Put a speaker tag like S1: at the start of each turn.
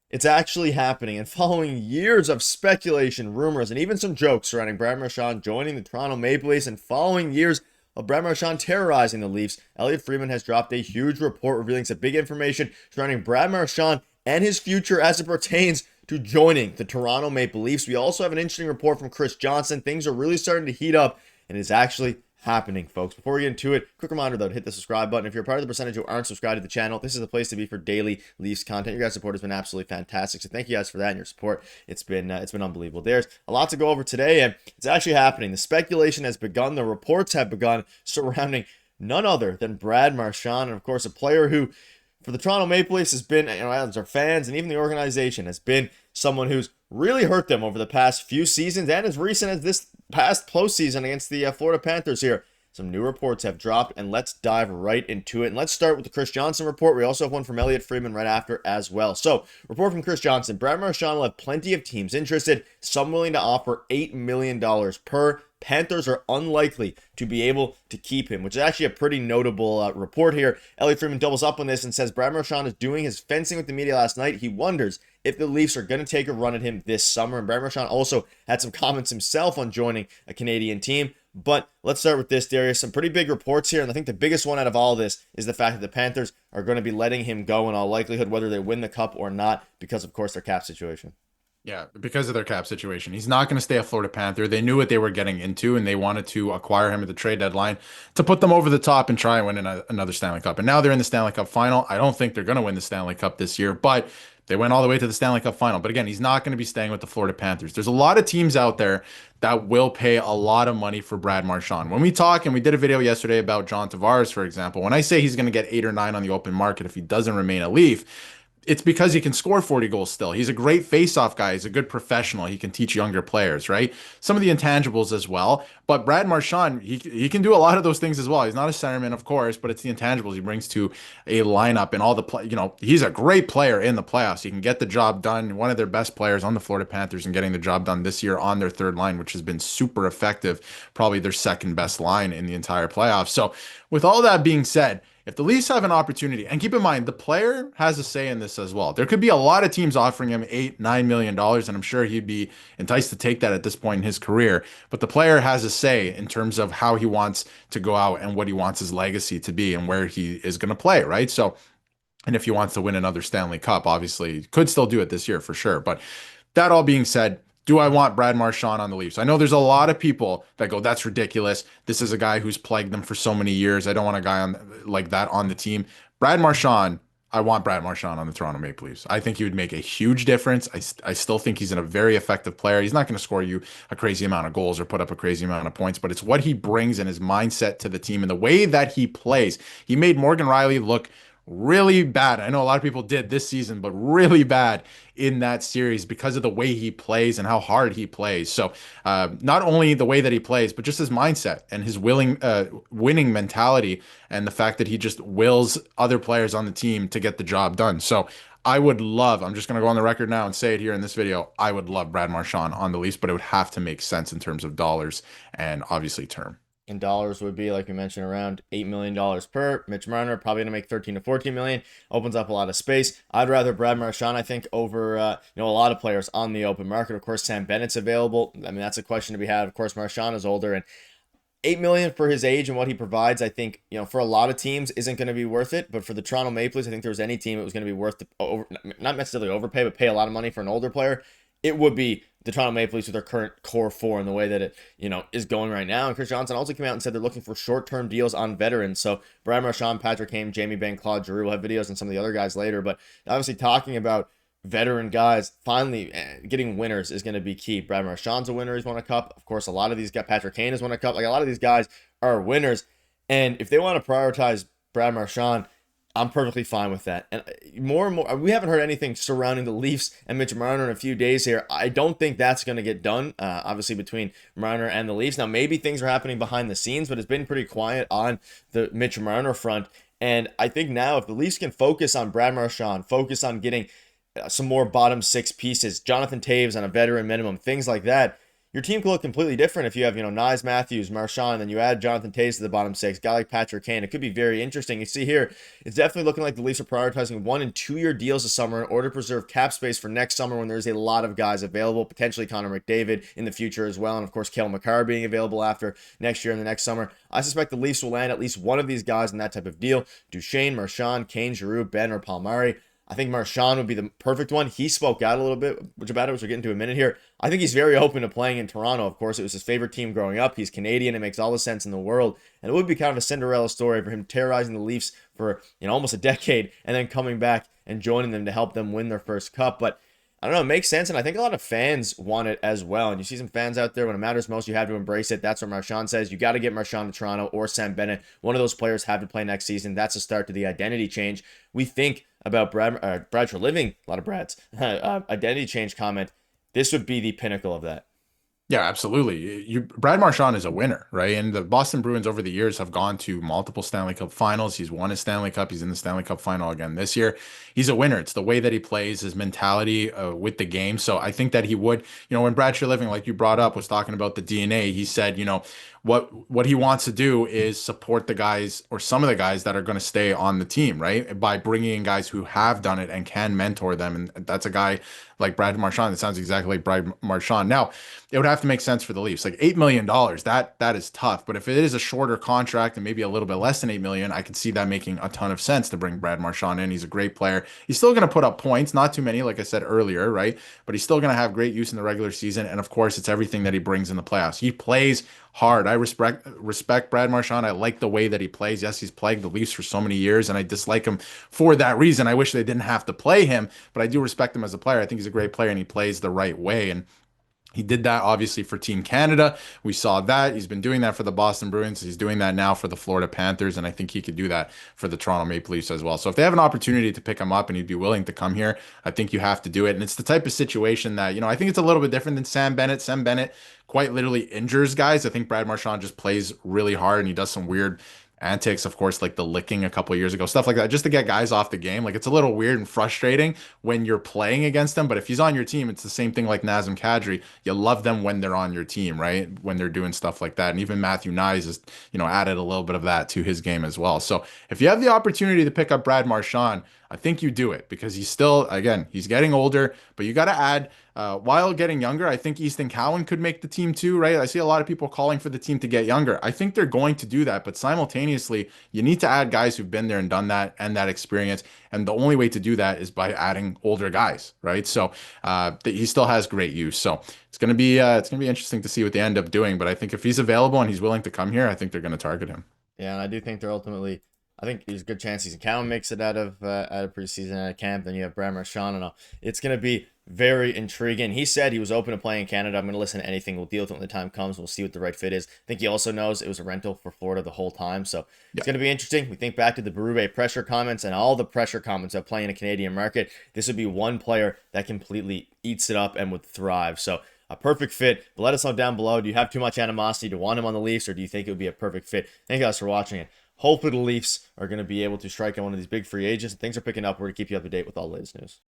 S1: It's actually happening, and following years of speculation, rumors, and even some jokes surrounding Brad Marchand joining the Toronto Maple Leafs, and following years of Brad Marchand terrorizing the Leafs, Elliotte Friedman has dropped a huge report revealing some big information surrounding Brad Marchand and his future as it pertains to joining the Toronto Maple Leafs. We also have an interesting report from Chris Johnson. Things are really starting to heat up, and it's actually happening, folks. Before we get into it, quick reminder though, to hit the subscribe button. If you're part of the percentage who aren't subscribed to the channel, this is the place to be for daily Leafs content. Your guys' support has been absolutely fantastic, so thank you guys for that and your support. It's been unbelievable. There's a lot to go over today, and it's actually happening. The speculation has begun. The reports have begun surrounding none other than Brad Marchand, and of course, a player who, for the Toronto Maple Leafs, has been, as our fans and even the organization, has been someone who's really hurt them over the past few seasons, and as recent as this past postseason against the Florida Panthers here. Some new reports have dropped, and let's dive right into it. And let's start with the Chris Johnson report. We also have one from Elliotte Friedman right after as well. So, report from Chris Johnson. Brad Marchand will have plenty of teams interested, some willing to offer $8 million per. Panthers are unlikely to be able to keep him, which is actually a pretty notable report here. Elliotte Friedman doubles up on this and says Brad Marchand is doing his fencing with the media last night. He wonders if the Leafs are going to take a run at him this summer. And Brad Marchand also had some comments himself on joining a Canadian team. But let's start with this, Darius. Some pretty big reports here, and I think the biggest one out of all this is the fact that the Panthers are going to be letting him go in all likelihood, whether they win the cup or not, because, of course, their cap situation.
S2: Yeah, because of their cap situation. He's not going to stay a Florida Panther. They knew what they were getting into, and they wanted to acquire him at the trade deadline to put them over the top and try and win another Stanley Cup. And now they're in the Stanley Cup final. I don't think they're going to win the Stanley Cup this year, but they went all the way to the Stanley Cup final. But again, he's not going to be staying with the Florida Panthers. There's a lot of teams out there that will pay a lot of money for Brad Marchand. When we talk, and we did a video yesterday about John Tavares, for example, when I say he's going to get 8 or 9 on the open market if he doesn't remain a Leaf, it's because he can score 40 goals still. He's a great face-off guy. He's a good professional. He can teach younger players, right? Some of the intangibles as well. But Brad Marchand, he can do a lot of those things as well. He's not a centerman, of course, but it's the intangibles he brings to a lineup and all the play. He's a great player in the playoffs. He can get the job done. One of their best players on the Florida Panthers and getting the job done this year on their third line, which has been super effective. Probably their second best line in the entire playoffs. So with all that being said, if the Leafs have an opportunity, and keep in mind, the player has a say in this as well. There could be a lot of teams offering him $8, $9 million, and I'm sure he'd be enticed to take that at this point in his career. But the player has a say in terms of how he wants to go out and what he wants his legacy to be and where he is going to play, right? So, and if he wants to win another Stanley Cup, obviously, he could still do it this year for sure. But that all being said, do I want Brad Marchand on the Leafs? I know there's a lot of people that go, that's ridiculous. This is a guy who's plagued them for so many years. I don't want a guy like that on the team. Brad Marchand, I want Brad Marchand on the Toronto Maple Leafs. I think he would make a huge difference. I still think he's a very effective player. He's not going to score you a crazy amount of goals or put up a crazy amount of points, but it's what he brings and his mindset to the team and the way that he plays. He made Morgan Riley look really bad. I know a lot of people did this season, but really bad in that series because of the way he plays and how hard he plays. So not only the way that he plays, but just his mindset and his winning mentality and the fact that he just wills other players on the team to get the job done. So I'm just going to go on the record now and say it here in this video, I would love Brad Marchand on the Leafs, but it would have to make sense in terms of dollars and obviously term.
S1: In dollars would be, like we mentioned, around $8 million per. Mitch Marner probably going to make 13 to 14 million. Opens up a lot of space. I'd rather Brad Marchand, I think, over a lot of players on the open market. Of course, Sam Bennett's available. I mean, that's a question to be had. Of course, Marchand is older, and 8 million for his age and what he provides, I think, for a lot of teams isn't going to be worth it. But for the Toronto Maple Leafs, I think there was any team it was going to be worth not necessarily overpay, but pay a lot of money for an older player. It would be the Toronto Maple Leafs with their current core four and the way that it, is going right now. And Chris Johnson also came out and said they're looking for short-term deals on veterans. So Brad Marchand, Patrick Kane, Jamie Benn, Claude Giroux will have videos and some of the other guys later. But obviously talking about veteran guys finally getting winners is going to be key. Brad Marchand's a winner. He's won a cup. Of course, a lot of these guys, Patrick Kane has won a cup. Like, a lot of these guys are winners. And if they want to prioritize Brad Marchand, I'm perfectly fine with that. And more and more, we haven't heard anything surrounding the Leafs and Mitch Marner in a few days here. I don't think that's going to get done, obviously, between Marner and the Leafs. Now, maybe things are happening behind the scenes, but it's been pretty quiet on the Mitch Marner front. And I think now if the Leafs can focus on Brad Marchand, focus on getting some more bottom six pieces, Jonathan Taves on a veteran minimum, things like that, your team could look completely different if you have, Nyes Matthews, Marchand, and then you add Jonathan Tays to the bottom six, a guy like Patrick Kane. It could be very interesting. You see here, it's definitely looking like the Leafs are prioritizing 1 and 2 year deals this summer in order to preserve cap space for next summer when there's a lot of guys available, potentially Connor McDavid in the future as well, and of course, Cale Makar being available after next year and the next summer. I suspect the Leafs will land at least one of these guys in that type of deal. Duchesne, Marchand, Kane, Giroux, Ben, or Palmieri. I think Marchand would be the perfect one. He spoke out a little bit about it, which we'll get into in a minute here. I think he's very open to playing in Toronto. Of course, it was his favorite team growing up. He's Canadian. It makes all the sense in the world. And it would be kind of a Cinderella story for him terrorizing the Leafs for, almost a decade and then coming back and joining them to help them win their first cup. But I don't know, it makes sense, and I think a lot of fans want it as well. And you see some fans out there, when it matters most, you have to embrace it. That's what Marchand says. You got to get Marchand to Toronto or Sam Bennett. One of those players have to play next season. That's a start to the identity change. We think about Brad for living, a lot of Brads, identity change comment. This would be the pinnacle of that.
S2: Yeah, absolutely. Brad Marchand is a winner, right? And the Boston Bruins over the years have gone to multiple Stanley Cup finals. He's won a Stanley Cup. He's in the Stanley Cup final again this year. He's a winner. It's the way that he plays, his mentality with the game. So I think that he would, when Brad Treliving, like you brought up, was talking about the DNA, he said, what he wants to do is support the guys or some of the guys that are going to stay on the team, right? By bringing in guys who have done it and can mentor them. And that's a guy like Brad Marchand. It sounds exactly like Brad Marchand. Now, it would have to make sense for the Leafs. Like $8 million, that is tough. But if it is a shorter contract and maybe a little bit less than $8 million, I could see that making a ton of sense to bring Brad Marchand in. He's a great player. He's still going to put up points, not too many, like I said earlier, right? But he's still going to have great use in the regular season. And of course, it's everything that he brings in the playoffs. He plays hard. I respect Brad Marchand. I like the way that he plays. Yes, he's plagued the Leafs for so many years, and I dislike him for that reason. I wish they didn't have to play him, but I do respect him as a player. I think he's a great player, and he plays the right way. And he did that obviously for Team Canada. We saw that. He's been doing that for the Boston Bruins. He's doing that now for the Florida Panthers, and I think he could do that for the Toronto Maple Leafs as well. So if they have an opportunity to pick him up and he'd be willing to come here, I think you have to do it. And it's the type of situation that, I think it's a little bit different than Sam Bennett. Sam Bennett quite literally injures guys. I think Brad Marchand just plays really hard, and he does some weird antics, of course, like the licking a couple of years ago, stuff like that, just to get guys off the game. Like, it's a little weird and frustrating when you're playing against them, but if he's on your team, it's the same thing like Nazem Kadri. You love them when they're on your team, right? When they're doing stuff like that. And even Matthew Nyes has, added a little bit of that to his game as well. So if you have the opportunity to pick up Brad Marchand, I think you do it, because he's still, again, he's getting older, but you got to add, while getting younger. I think Easton Cowan could make the team too, right? I see a lot of people calling for the team to get younger. I think they're going to do that, but simultaneously, you need to add guys who've been there and done that and that experience. And the only way to do that is by adding older guys, right? So he still has great use. So it's gonna be interesting to see what they end up doing. But I think if he's available and he's willing to come here, I think they're going to target him.
S1: Yeah, and I do think they're ultimately. I think there's a good chance Easton Cowan makes it out of preseason, out of camp. Then you have Brad Marchand, and all. It's going to be very intriguing. He said he was open to playing in Canada. I'm going to listen to anything. We'll deal with it when the time comes. We'll see what the right fit is. I think he also knows it was a rental for Florida the whole time. So it's going to be interesting. We think back to the Berube pressure comments and all the pressure comments of playing in a Canadian market. This would be one player that completely eats it up and would thrive. So a perfect fit. But let us know down below. Do you have too much animosity to want him on the Leafs, or do you think it would be a perfect fit? Thank you guys for watching it. Hopefully the Leafs are going to be able to strike on one of these big free agents. Things are picking up. We're going to keep you up to date with all the latest news.